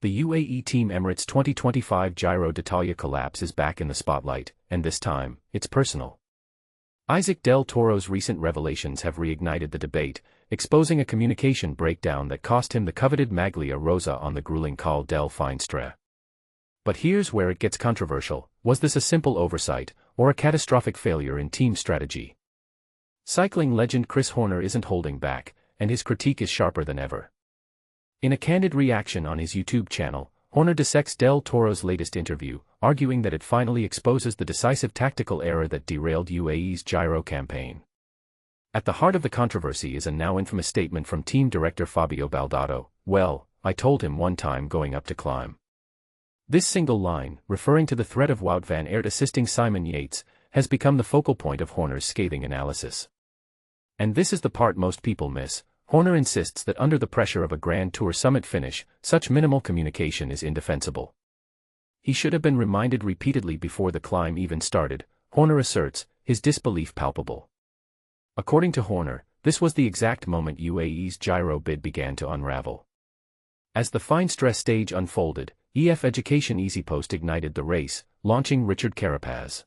The UAE Team Emirates 2025 Giro d'Italia collapse is back in the spotlight, and this time, it's personal. Isaac Del Toro's recent revelations have reignited the debate, exposing a communication breakdown that cost him the coveted Maglia Rosa on the grueling Col del Finestre. But here's where it gets controversial: was this a simple oversight, or a catastrophic failure in team strategy? Cycling legend Chris Horner isn't holding back, and his critique is sharper than ever. In a candid reaction on his YouTube channel, Horner dissects Del Toro's latest interview, arguing that it finally exposes the decisive tactical error that derailed UAE's Giro campaign. At the heart of the controversy is a now infamous statement from team director Fabio Baldato: "Well, I told him one time going up to climb." This single line, referring to the threat of Wout Van Aert assisting Simon Yates, has become the focal point of Horner's scathing analysis. And this is the part most people miss. Horner insists that under the pressure of a Grand Tour summit finish, such minimal communication is indefensible. He should have been reminded repeatedly before the climb even started, Horner asserts, his disbelief palpable. According to Horner, this was the exact moment UAE's Giro bid began to unravel. As the Finestre stage unfolded, EF Education-EasyPost ignited the race, launching Richard Carapaz.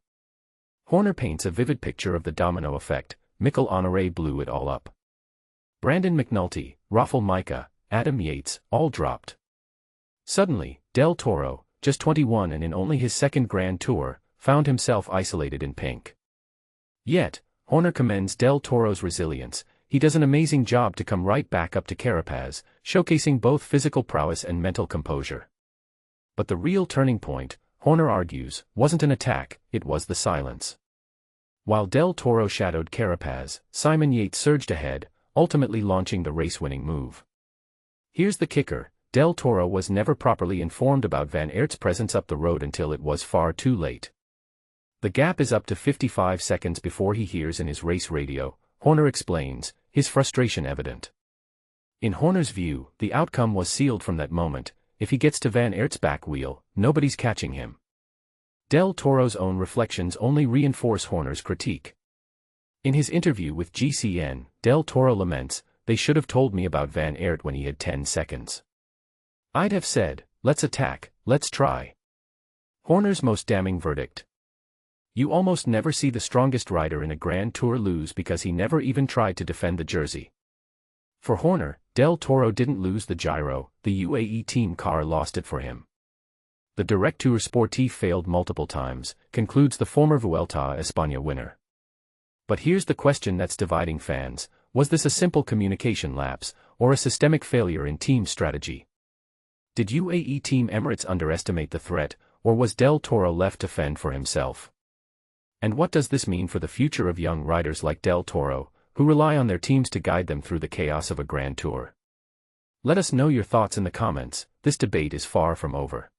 Horner paints a vivid picture of the domino effect. Mikel Honoré blew it all up. Brandon McNulty, Rafael Micah, Adam Yates, all dropped. Suddenly, Del Toro, just 21 and in only his second Grand Tour, found himself isolated in pink. Yet, Horner commends Del Toro's resilience. He does an amazing job to come right back up to Carapaz, showcasing both physical prowess and mental composure. But the real turning point, Horner argues, wasn't an attack, it was the silence. While Del Toro shadowed Carapaz, Simon Yates surged ahead, ultimately launching the race-winning move. Here's the kicker: Del Toro was never properly informed about Van Aert's presence up the road until it was far too late. The gap is up to 55 seconds before he hears in his race radio, Horner explains, his frustration evident. In Horner's view, the outcome was sealed from that moment. If he gets to Van Aert's back wheel, nobody's catching him. Del Toro's own reflections only reinforce Horner's critique. In his interview with GCN, Del Toro laments, "They should have told me about Van Aert when he had 10 seconds. I'd have said, let's attack, let's try." Horner's most damning verdict. You almost never see the strongest rider in a Grand Tour lose because he never even tried to defend the jersey. For Horner, Del Toro didn't lose the Giro, the UAE team car lost it for him. The Directeur Sportif failed multiple times, concludes the former Vuelta a España winner. But here's the question that's dividing fans: was this a simple communication lapse, or a systemic failure in team strategy? Did UAE Team Emirates underestimate the threat, or was Del Toro left to fend for himself? And what does this mean for the future of young riders like Del Toro, who rely on their teams to guide them through the chaos of a Grand Tour? Let us know your thoughts in the comments. This debate is far from over.